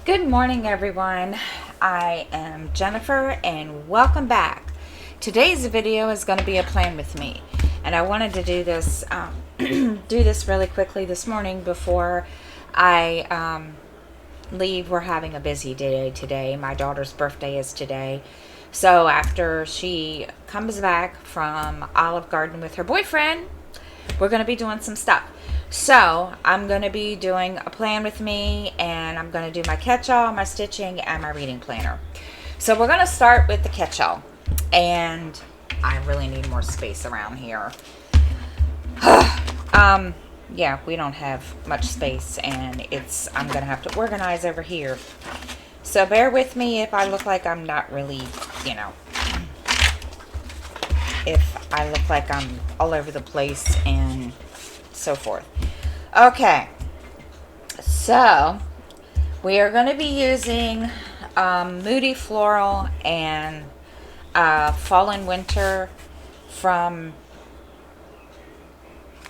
Good morning, everyone. I am Jennifer, and welcome back. Today's video is going to be a plan with me, and I wanted to do this do this really quickly this morning before I leave. We're having a busy day today. My daughter's birthday is today, so after she comes back from Olive Garden with her boyfriend, we're going to be doing some stuff. So I'm going to be doing a plan with me, and I'm going to do my catch-all, my stitching, and my reading planner. So we're going to start with the catch-all, and I really need more space around here. Yeah, we don't have much space, and I'm going to have to organize over here. So bear with me if I look like I'm not really, if I look like I'm all over the place and so forth. Okay, so we are going to be using Moody Floral and Fall and Winter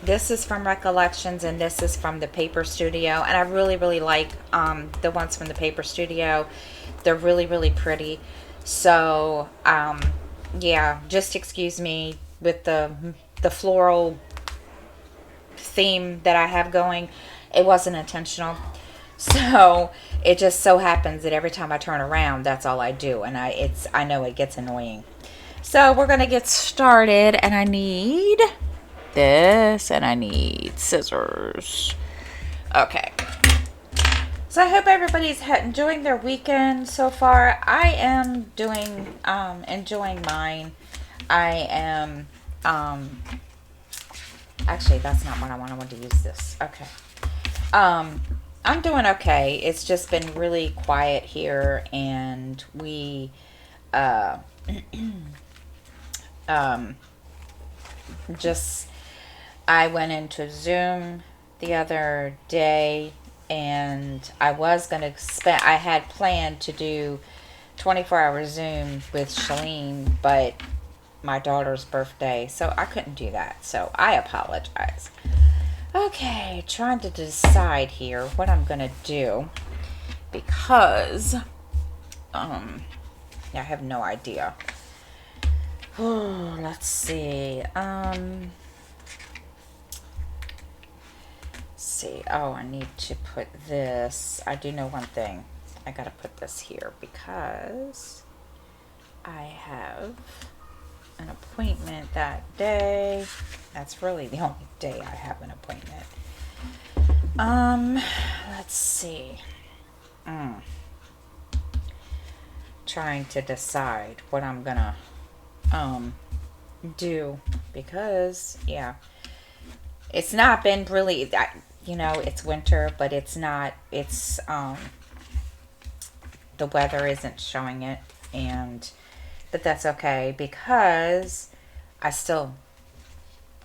this is from Recollections, and this is from the Paper Studio, and I really like the ones from the Paper Studio. They're really pretty. So yeah, just excuse me with the floral theme that I have going. It wasn't intentional, so it just so happens that every time I turn around, that's all I do, and I know it gets annoying. So we're gonna get started, and I need this, and I need scissors. Okay, so I hope everybody's enjoying their weekend so far. I am enjoying mine. I am actually, that's not what I want. I want to use this. Okay. I'm doing okay. It's just been really quiet here, and we just I went into Zoom the other day, and I had planned to do 24-hour Zoom with Shalene, but my daughter's birthday, so I couldn't do that, so I apologize. Okay, trying to decide here what I'm gonna do, because I have no idea. Oh, let's see. Oh, I need to put this. I do know one thing. I gotta put this here because I have an appointment that day. That's really the only day I have an appointment. Let's see. Trying to decide what I'm gonna do, because it's not been really that, it's winter, but it's not, the weather isn't showing it, but that's okay, because I still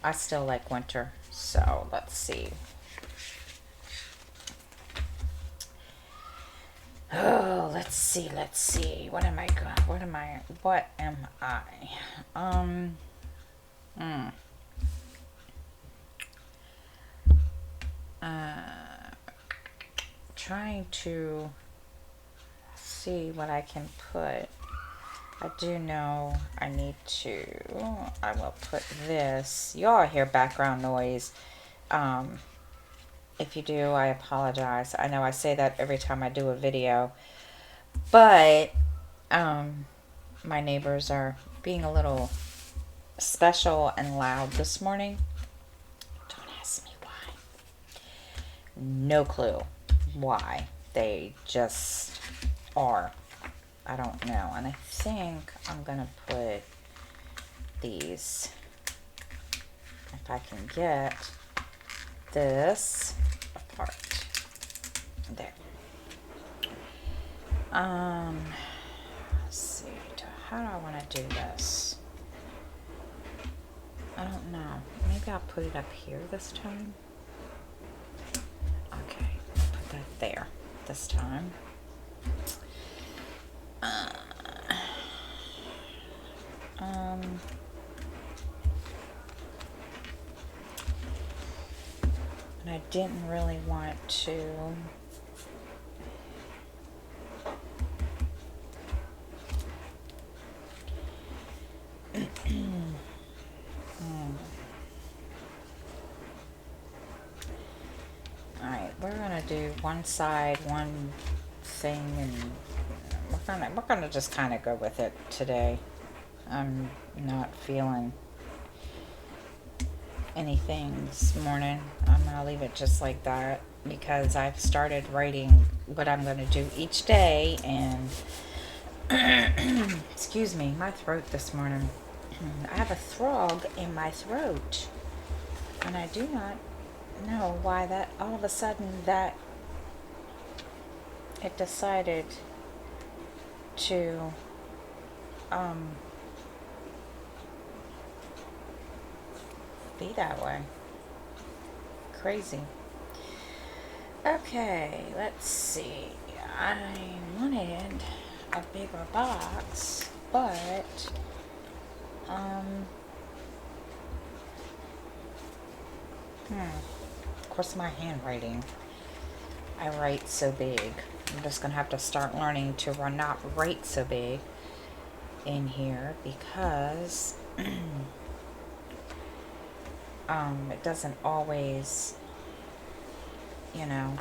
like winter. So let's see. Oh, let's see. What am I? Trying to see what I can put. I do know I will put this. Y'all hear background noise. If you do, I apologize. I know I say that every time I do a video, but my neighbors are being a little special and loud this morning. Don't ask me why. No clue why. They just are. I don't know. And I think I'm gonna put these, if I can get this apart. There. Let's see. How do I want to do this? I don't know. Maybe I'll put it up here this time. Okay. Put that there this time. And I didn't really want to do one side, one thing, and we're gonna just kind of go with it today. I'm not feeling anything this morning. I'm gonna leave it just like that because I've started writing what I'm gonna do each day, and excuse me, my throat this morning. I have a frog in my throat, and I do not know why that all of a sudden that it decided to be that way. Crazy. Okay, let's see. I wanted a bigger box, but of course my handwriting. I write so big. I'm just gonna have to start learning to not write so big in here because it doesn't always, you know,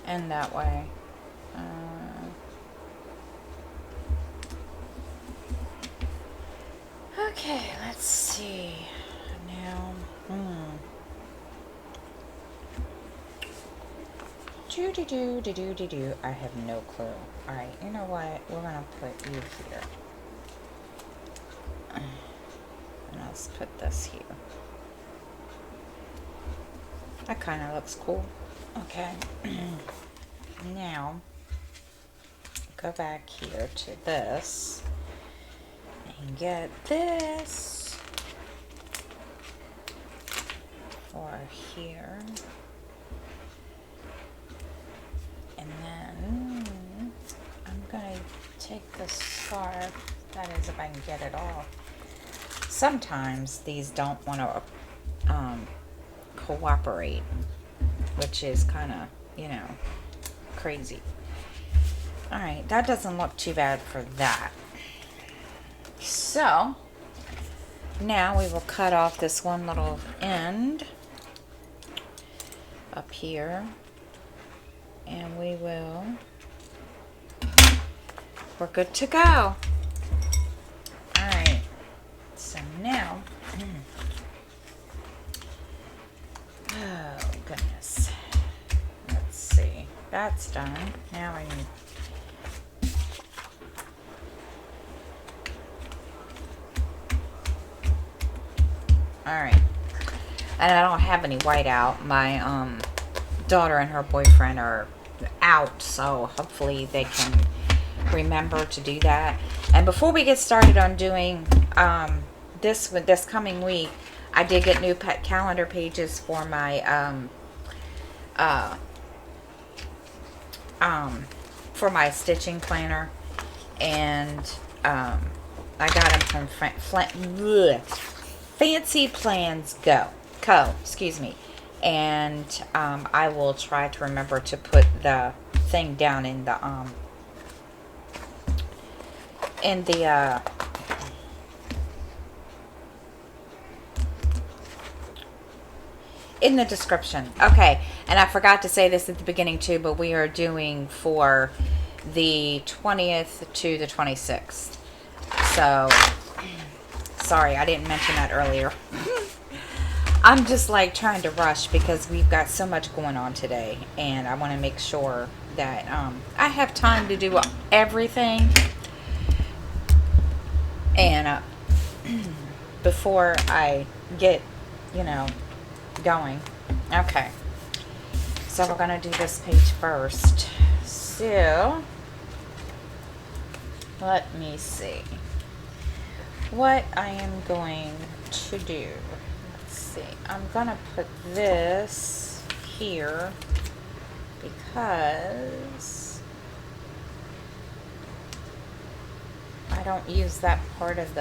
end that way. Okay, let's see now. Do. I have no clue. Alright, you know what? We're gonna put you here. And let's put this here. That kind of looks cool. Okay. Now, go back here to this and get this for here. And then I'm going to take the scarf, that is if I can get it off. Sometimes these don't want to cooperate, which is kind of, you know, crazy. Alright, that doesn't look too bad for that. So, now we will cut off this one little end up here. And we're good to go. Alright, so now, oh goodness, let's see, that's done. Now I need, alright, and I don't have any white out. My daughter and her boyfriend are out, so hopefully they can remember to do that. And before we get started on doing this coming week, I did get new pet calendar pages for my for my stitching planner, and I got them from Fancy Plans Co. Excuse me. And I will try to remember to put the thing down in the in the description. Okay, and I forgot to say this at the beginning too, but we are doing for the 20th to the 26th. So, sorry, I didn't mention that earlier. I'm just like trying to rush because we've got so much going on today, and I want to make sure that I have time to do everything, and before I get, you know, going. Okay, so we're gonna do this page first. So let me see what I am going to do. See, I'm gonna put this here because I don't use that part of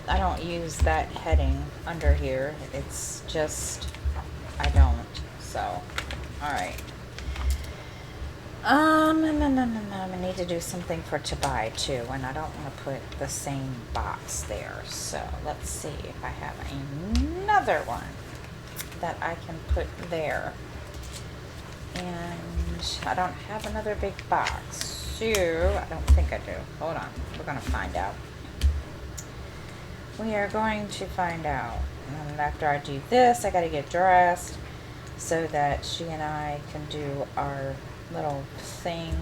I don't use that heading under here. It's just, I don't. So, alright. I need to do something for to buy too, and I don't want to put the same box there. So let's see if I have another one that I can put there. And I don't have another big box. So, I don't think I do. Hold on. We're going to find out. We are going to find out. And after I do this, I got to get dressed so that she and I can do our little thing.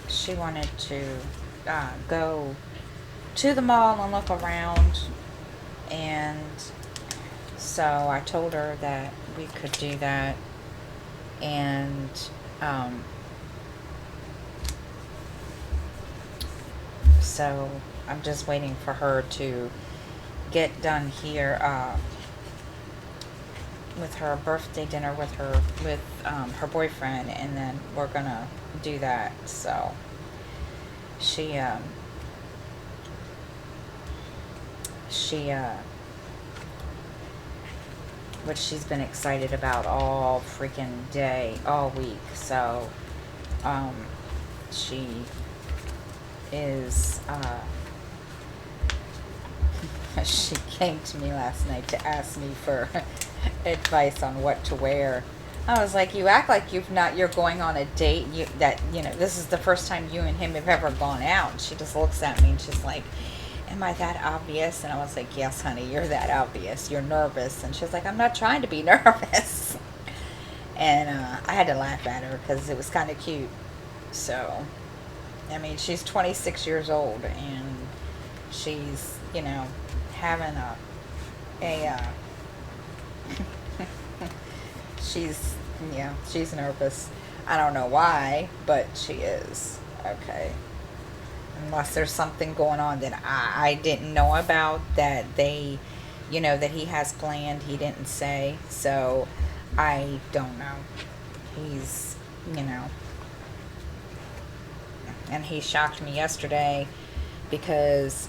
She wanted to go to the mall and look around, and so I told her that we could do that, and so I'm just waiting for her to get done here with her birthday dinner with her boyfriend, and then we're gonna do that. So which she's been excited about all freaking day, all week. So she is she came to me last night to ask me for advice on what to wear. I was like, you act like you're going on a date, this is the first time you and him have ever gone out. And she just looks at me and she's like, am I that obvious? And I was like, yes, honey, you're that obvious. You're nervous. And she's like, I'm not trying to be nervous. And I had to laugh at her because it was kind of cute. So, I mean, she's 26 years old, and she's, having she's nervous. I don't know why, but she is. Okay. Unless there's something going on that I didn't know about, that that he has planned, he didn't say. So, I don't know. He's, and he shocked me yesterday because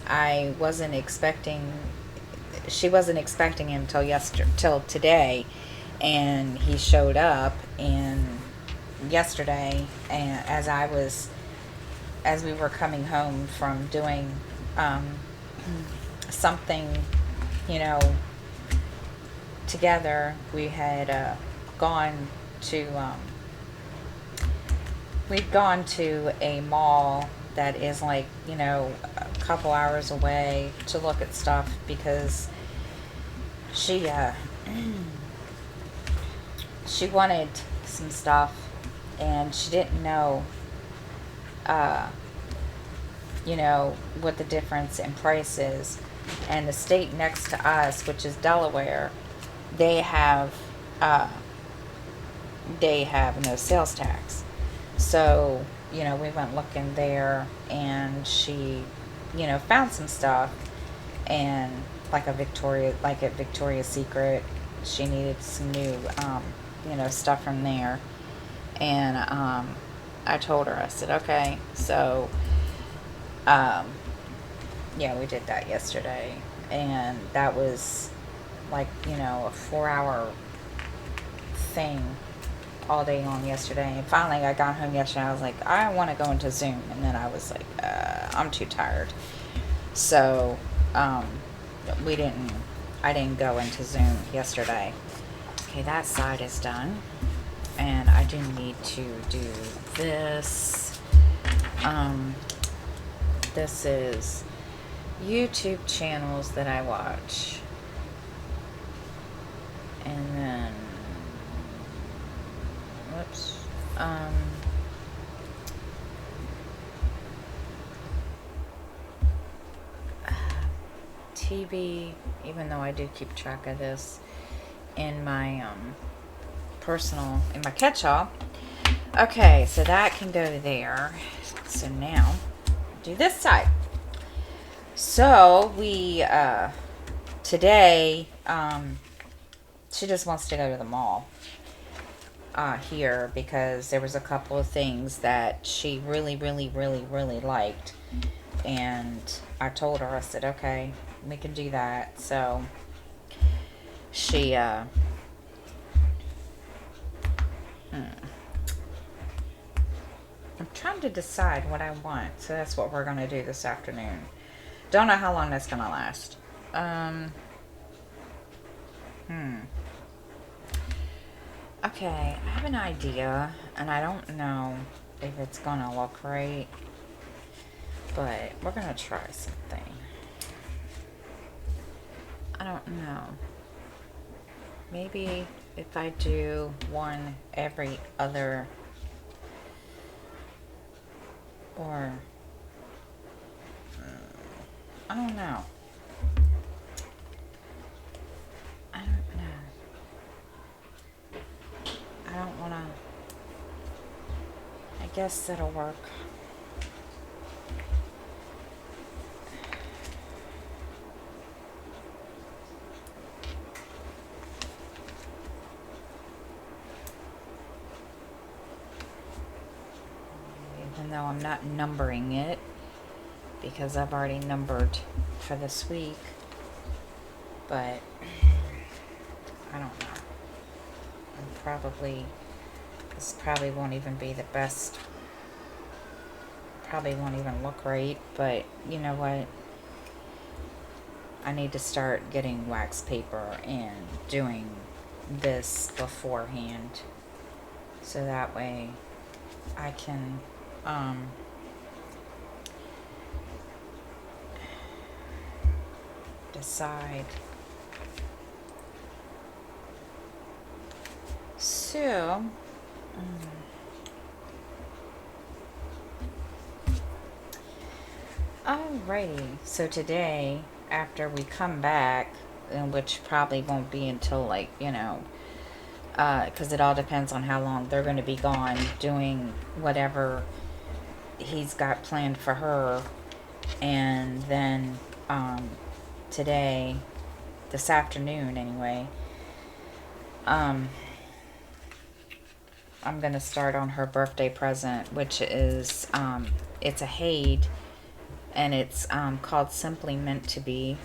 she wasn't expecting him till today, and he showed up yesterday, and as we were coming home from doing something, together, we had we'd gone to a mall that is like, a couple hours away to look at stuff because she she wanted some stuff, and she didn't know what the difference in price is. And the state next to us, which is Delaware, they have no sales tax. So, we went looking there, and she, found some stuff, and at Victoria's Secret, she needed some new, stuff from there. And I told her, I said, okay. So, we did that yesterday, and that was a 4-hour thing all day long yesterday. And finally I got home yesterday, I was like, I want to go into Zoom, and then I was like, I'm too tired. So I didn't go into Zoom yesterday. Okay, that side is done, and I do need to do this. This is YouTube channels that I watch, and then TV, even though I do keep track of this in my in my catch-all. Okay, so that can go there. So now do this side. So we today she just wants to go to the mall here because there was a couple of things that she really liked, and I told her, I said, okay, we can do that. So she I'm trying to decide what I want, so that's what we're going to do this afternoon. Don't know how long that's going to last. Okay, I have an idea, and I don't know if it's gonna look right, but we're gonna try something. I don't know. Maybe if I do one every other, or I don't know. I don't know. I don't wanna. I guess that'll work. Even though I'm not numbering it, because I've already numbered for this week, but I don't know. This probably won't even be the best. Probably won't even look right, but you know what? I need to start getting wax paper and doing this beforehand, so that way I can decide. So alrighty, so today after we come back, which probably won't be until, like, because it all depends on how long they're going to be gone doing whatever he's got planned for her. And then today, this afternoon anyway, I'm going to start on her birthday present, which is it's a Haid, and it's called Simply Meant to Be.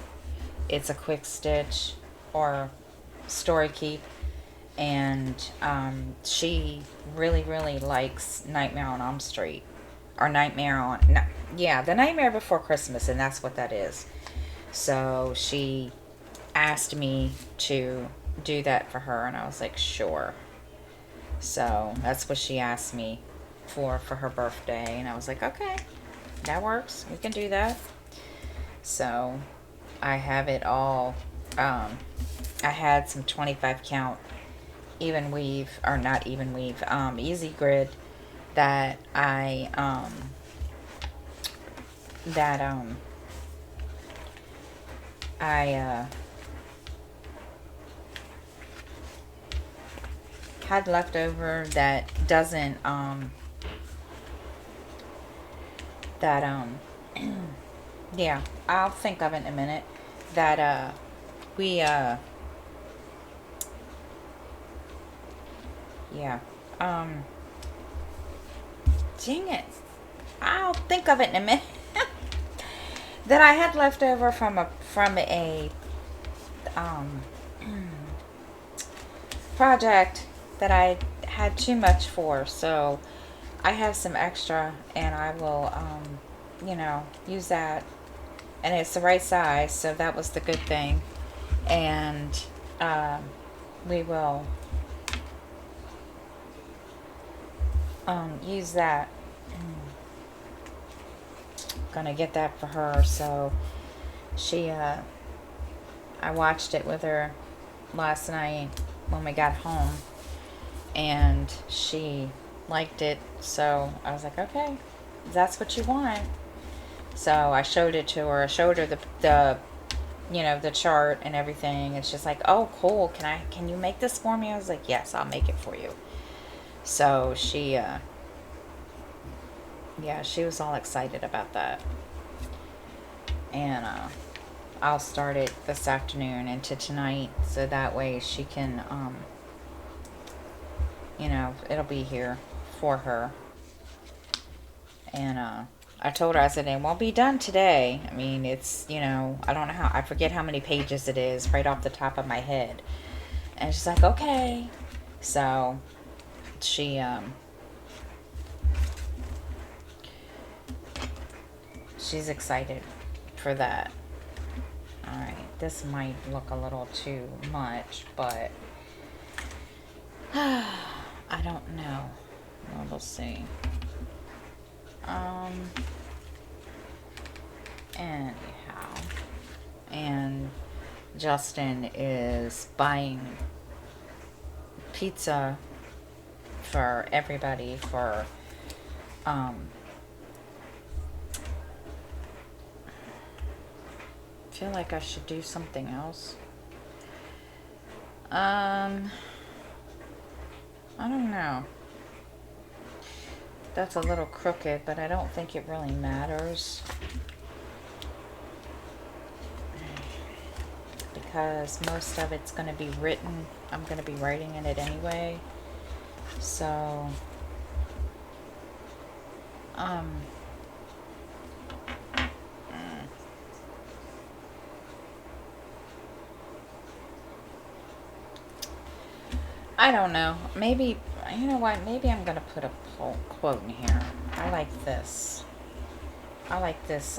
It's a quick stitch or story keep, and she really, really likes Nightmare on Elm Street, or The Nightmare Before Christmas, and that's what that is. So she asked me to do that for her, and I was like, sure. So that's what she asked me for her birthday, and I was like, okay, that works. We can do that. So I have it all. I had some 25 count even weave, or not even weave, easy grid that I had left over that doesn't yeah, I'll think of it in a minute, that we yeah, dang it, I'll think of it in a minute. That I had left over from a project that I had too much for, so I have some extra, and I will use that, and it's the right size, so that was the good thing. And we will use that. Gonna get that for her. So she I watched it with her last night when we got home, and she liked it, so I was like, okay, that's what you want. So I showed it to her. I showed her the the chart and everything. It's just like, oh, cool, can you make this for me? I was like, yes, I'll make it for you. So she she was all excited about that. And I'll start it this afternoon into tonight, so that way she can it'll be here for her. And I told her, I said, it won't be done today. I mean, it's, I don't know I forget how many pages it is right off the top of my head. And she's like, okay. So she's excited for that. Alright, this might look a little too much, but I don't know. Well, we'll see. Anyhow, and Justin is buying pizza for everybody for feel like I should do something else. I don't know. That's a little crooked, but I don't think it really matters. Because most of it's going to be written. I'm going to be writing in it anyway. So, I don't know. Maybe, you know what? Maybe I'm going to put a quote in here. I like this. I like this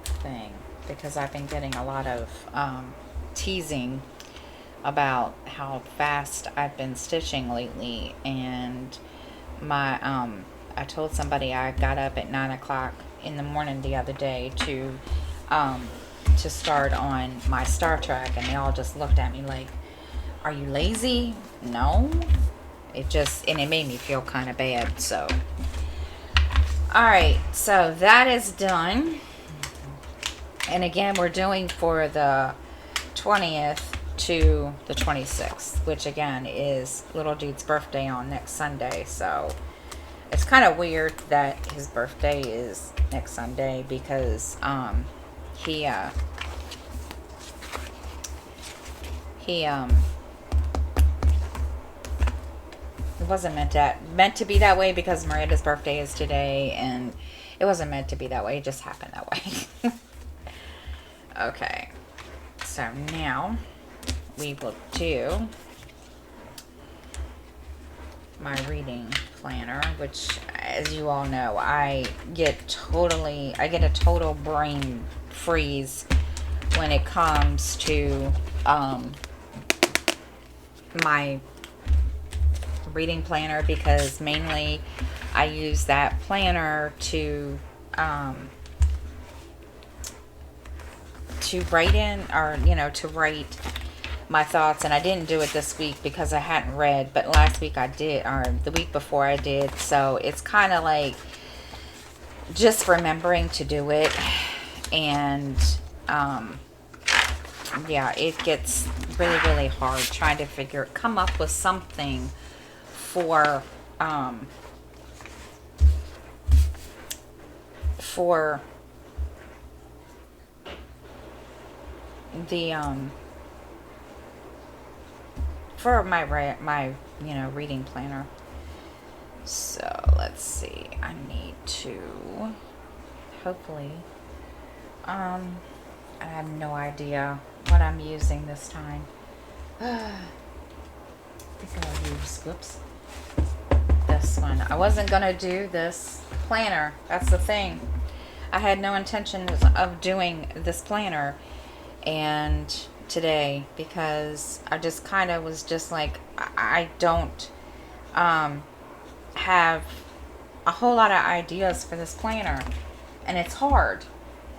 thing because I've been getting a lot of teasing about how fast I've been stitching lately, and my I told somebody I got up at 9 o'clock in the morning the other day to start on my Star Trek, and they all just looked at me like, are you lazy? No. And it made me feel kind of bad. So alright, so that is done. And again, we're doing for the 20th to the 26th, which again is little dude's birthday on next Sunday. So it's kind of weird that his birthday is next Sunday because he it wasn't meant to be that way because Miranda's birthday is today, and it wasn't meant to be that way. It just happened that way. Okay, so now we will do my reading planner, which, as you all know, I get a total brain freeze when it comes to my reading planner, because mainly I use that planner to write in, or to write my thoughts. And I didn't do it this week because I hadn't read, but last week I did, or the week before I did. So it's kind of like just remembering to do it. And yeah, it gets really, really hard trying to come up with something for the for my reading planner. So let's see, I need to hopefully I have no idea what I'm using this time. I think I'll use this one. I wasn't gonna do this planner. That's the thing. I had no intention of doing this planner and today, because I just kind of was just like, I don't have a whole lot of ideas for this planner, and it's hard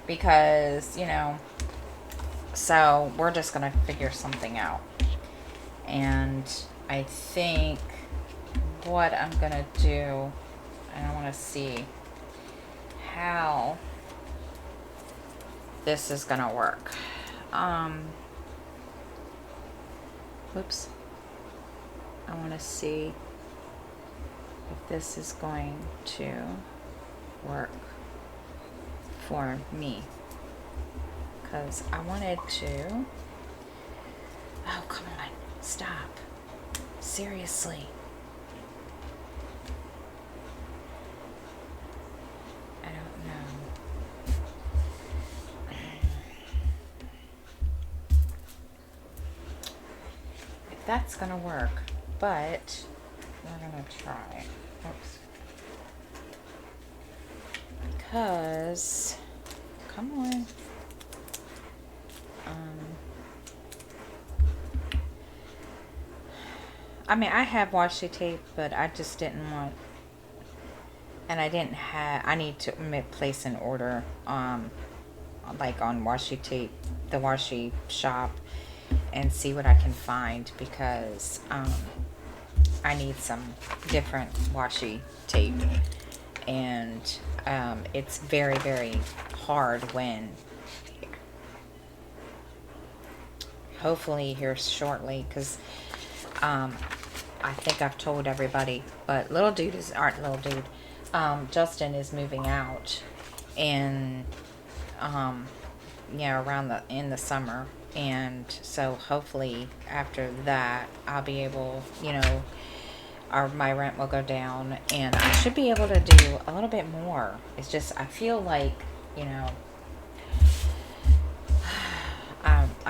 because so we're just gonna figure something out. And I think what I'm gonna do, and I want to see how this is gonna work. Oops. I want to see if this is going to work for me, because I wanted to. Oh, come on, stop. Seriously. I don't know. If that's gonna work, but we're gonna try. Oops. Because, come on. I mean, I have washi tape, but I just didn't want, and I didn't have, I need to place an order, like on washi tape, the washi shop, and see what I can find, because I need some different washi tape, and it's very, very hard when, hopefully here shortly, because I think I've told everybody, but Justin is moving out, and yeah, in the summer, and so hopefully after that I'll be able, my rent will go down, and I should be able to do a little bit more. It's just, I feel like, I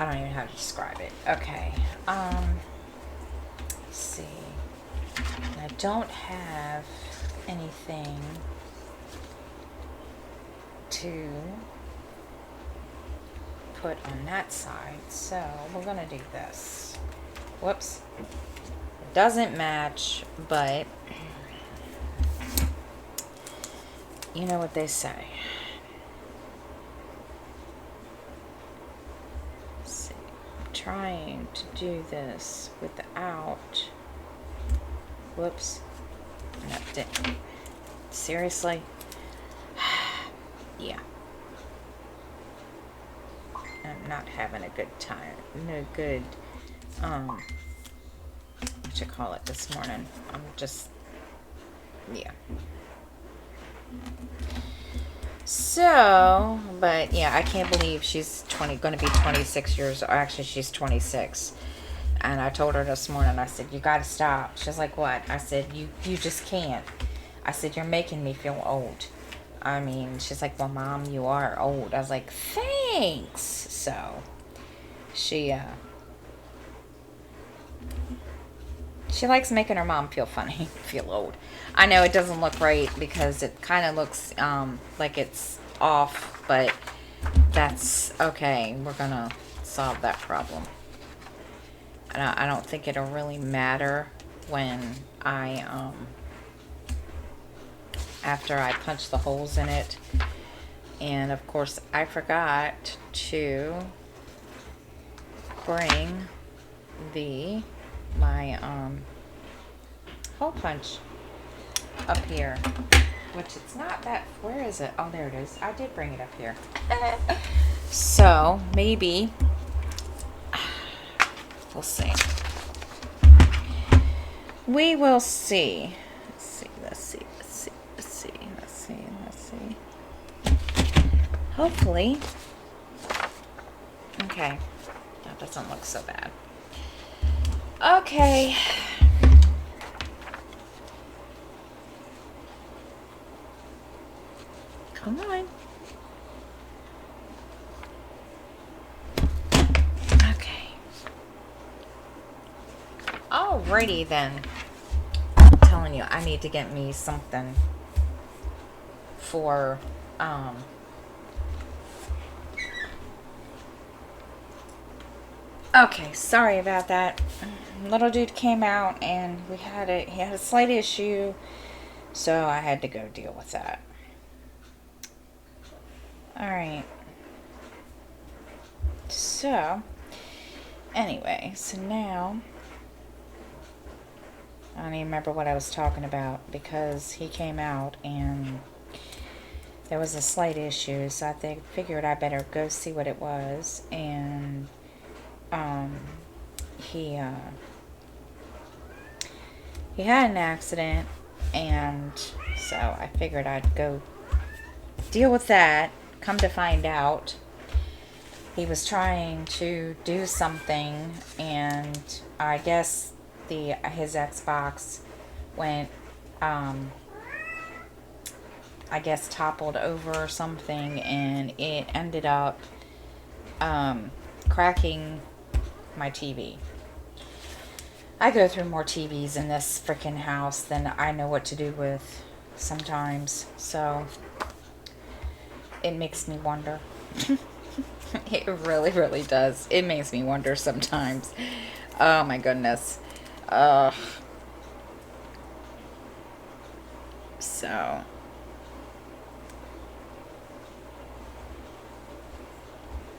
don't even know how to describe it. Okay. Let's see. I don't have anything to put on that side, so we're gonna do this. Whoops. It doesn't match, but you know what they say. Let's see. I'm trying to do this without. Whoops. No, didn't. Seriously? Yeah. I'm not having a good time. No good, what you call it this morning. I'm just, yeah. So, but yeah, I can't believe she's going to be 26 years, or actually she's 26. And I told her this morning, I said, you got to stop. She's like, what? I said, you just can't. I said, you're making me feel old. I mean, she's like, well, Mom, you are old. I was like, thanks. So, she likes making her mom feel funny, feel old. I know it doesn't look right because it kind of looks like it's off, but that's okay. We're going to solve that problem. And I don't think it'll really matter when after I punch the holes in it. And of course I forgot to bring my hole punch up here, which it's not that, where is it? Oh, there it is. I did bring it up here. So maybe we'll see. We will see. Let's see. Hopefully. Okay. That doesn't look so bad. Okay. Come on. Okay. Alrighty then. I'm telling you, I need to get me something for okay, sorry about that. Little dude came out and he had a slight issue, so I had to go deal with that. Alright. So, anyway, so now I don't even remember what I was talking about because he came out and there was a slight issue, so I figured I better go see what it was. And he had an accident, and so I figured I'd go deal with that. Come to find out, he was trying to do something, and I guess his Xbox went I guess toppled over or something, and it ended up cracking my TV. I go through more TVs in this freaking house than I know what to do with sometimes, so it makes me wonder. It really, really does. It makes me wonder sometimes. Oh my goodness. So,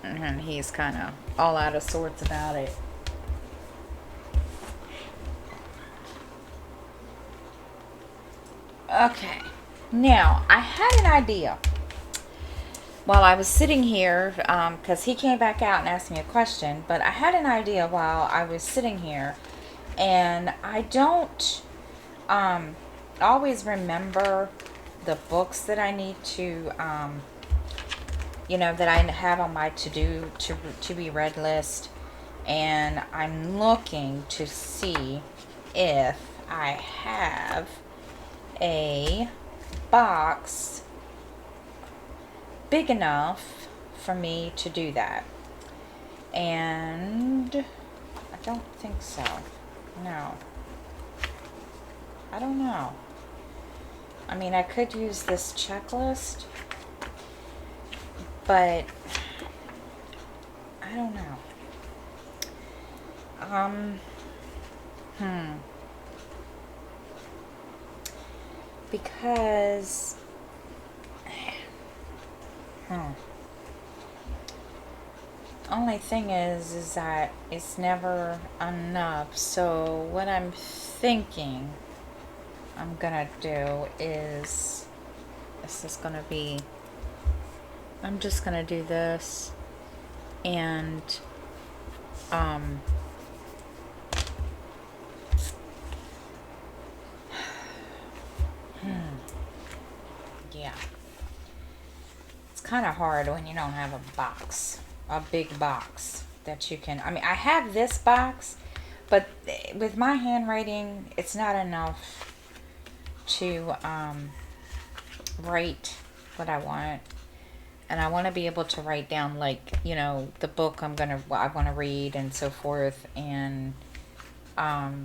and he's kind of all out of sorts about it. Okay, now I had an idea while I was sitting here, because he came back out and asked me a question, but I had an idea while I was sitting here, and I don't always remember the books that I need to, that I have on my to be read list, and I'm looking to see if I have a box big enough for me to do that. And I don't think so. No. I don't know. I mean, I could use this checklist, but I don't know. Because only thing is that it's never enough. So what I'm thinking I'm gonna do is, this is gonna be, I'm just gonna do this, and yeah, it's kind of hard when you don't have a big box that you can, I mean, I have this box, but with my handwriting, it's not enough to write what I want. And I want to be able to write down, like, the book I want to read and so forth. And yeah,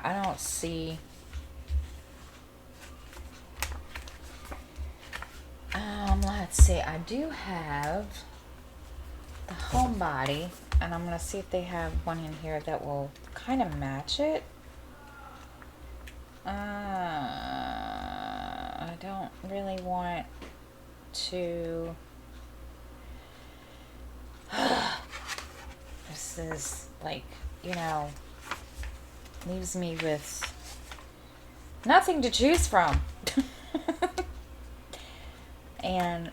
I don't see. Let's see. I do have the homebody, and I'm gonna see if they have one in here that will kind of match it. I don't really want to. This is like, leaves me with nothing to choose from. And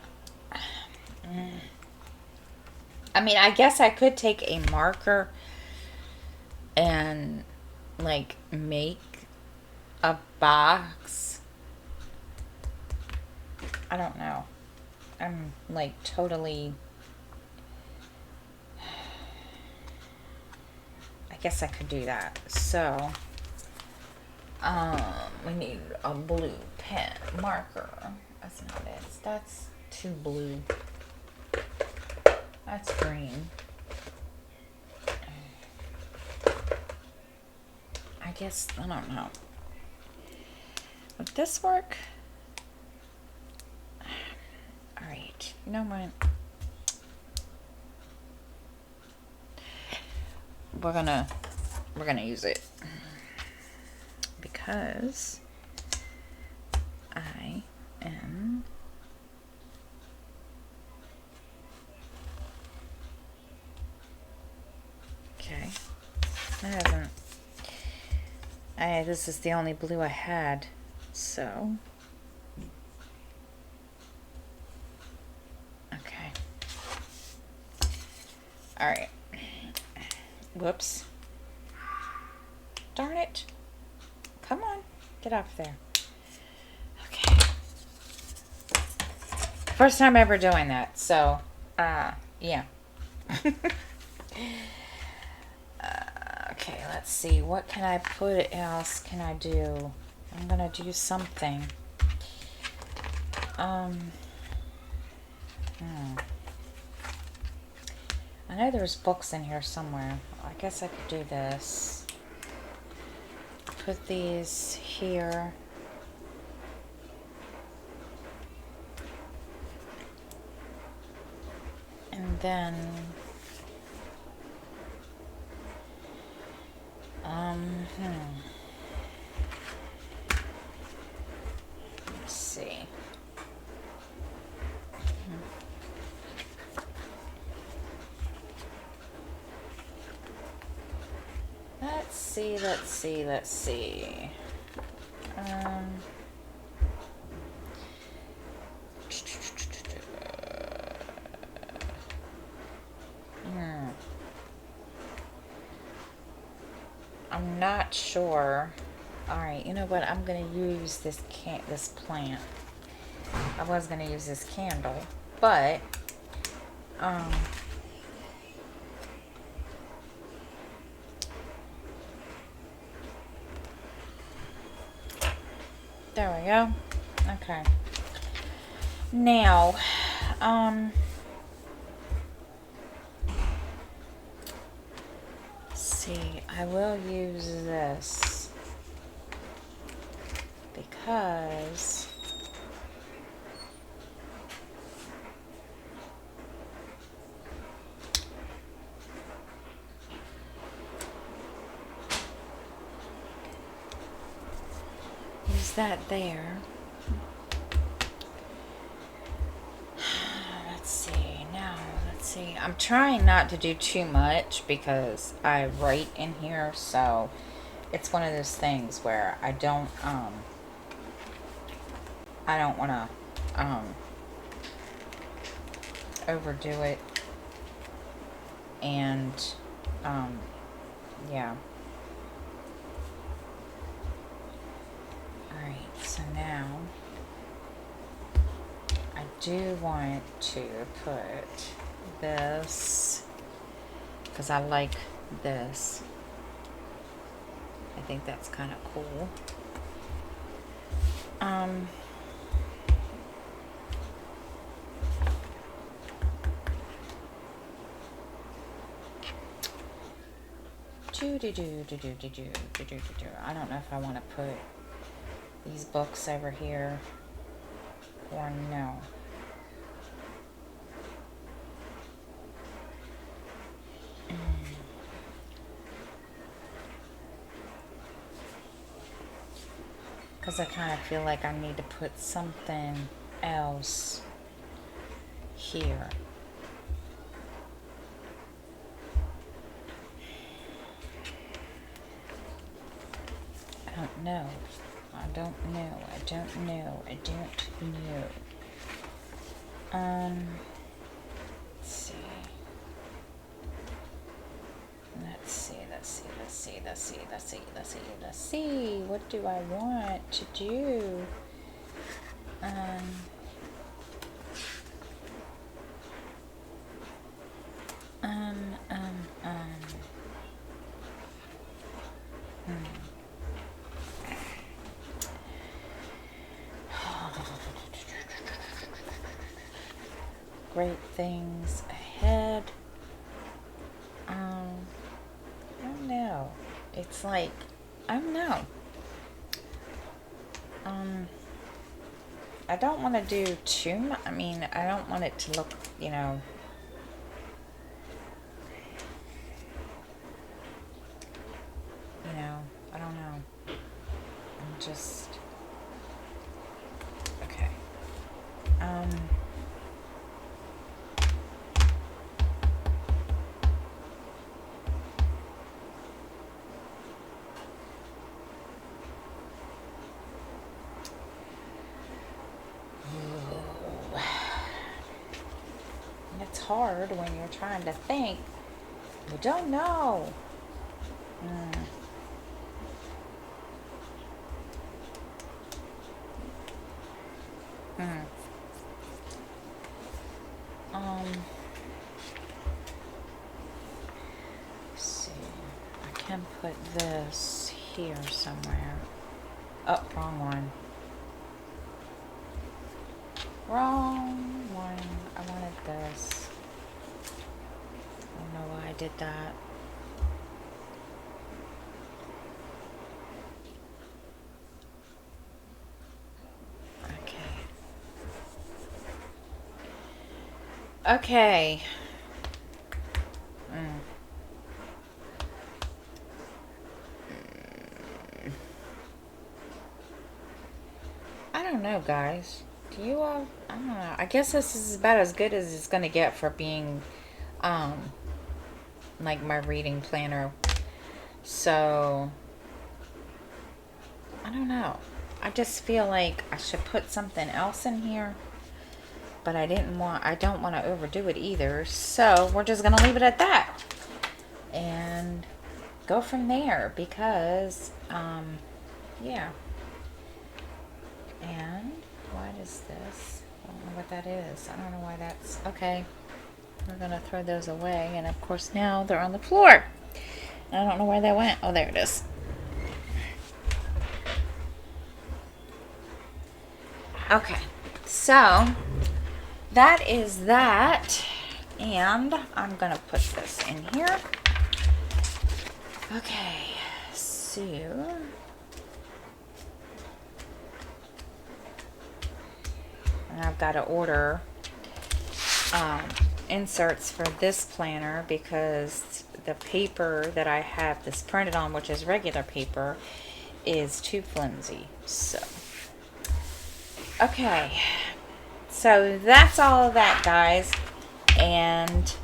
I mean, I guess I could take a marker and like make a box. I don't know. I'm like totally, I guess I could do that. So we need a blue pen marker. That's not it. That's too blue. That's green. I guess, I don't know. Would this work? Alright. You know what? We're gonna use it. Because I am okay. That hasn't. This is the only blue I had, so okay. All right. Whoops. Darn it. Come on, get off there. Okay. First time ever doing that, so yeah. Okay, let's see. What can I put else can I do? I'm gonna do something. I know there's books in here somewhere. I guess I could do this. Put these here. And then Let's see. Let's see. I'm not sure. Alright, you know what? I'm gonna use this plant. I was gonna use this candle, but there we go. Okay. Now, see, I will use this because use that there. Let's see. I'm trying not to do too much because I write in here, so it's one of those things where I don't want to overdo it, and yeah. All right, so now I do want to put this because I like this. I think that's kind of cool. I don't know if I want to put these books over here or no. Because I kind of feel like I need to put something else here. I don't know. Let's see. What do I want to do? Great things ahead. I don't know. It's like, I don't know. I don't want to do too much. I mean, I don't want it to look, you know, I don't know. I'm just, okay. It's hard when you're trying to think. You don't know. Let's see. I can put this here somewhere. Oh, wrong one. Wrong one. I wanted this. I don't know why I did that. Okay. don't know, guys. Do you all? I don't know. I guess this is about as good as it's gonna get for being, like my reading planner. So, I don't know. I just feel like I should put something else in here, but I don't want to overdo it either. So we're just gonna leave it at that and go from there because, yeah. And what is this? I don't know what that is. I don't know why that's okay. We're gonna throw those away, and of course now they're on the floor. I don't know where they went. Oh, there it is. Okay, so that is that, and I'm gonna put this in here. Okay, so and I've got to order inserts for this planner because the paper that I have this printed on, which is regular paper, is too flimsy. So okay, so that's all of that, guys, and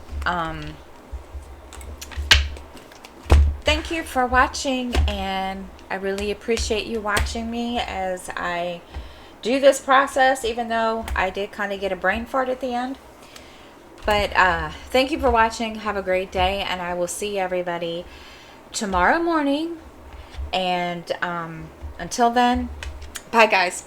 thank you for watching, and I really appreciate you watching me as I do this process, even though I did kind of get a brain fart at the end. But thank you for watching. Have a great day, and I will see everybody tomorrow morning. And until then, bye, guys.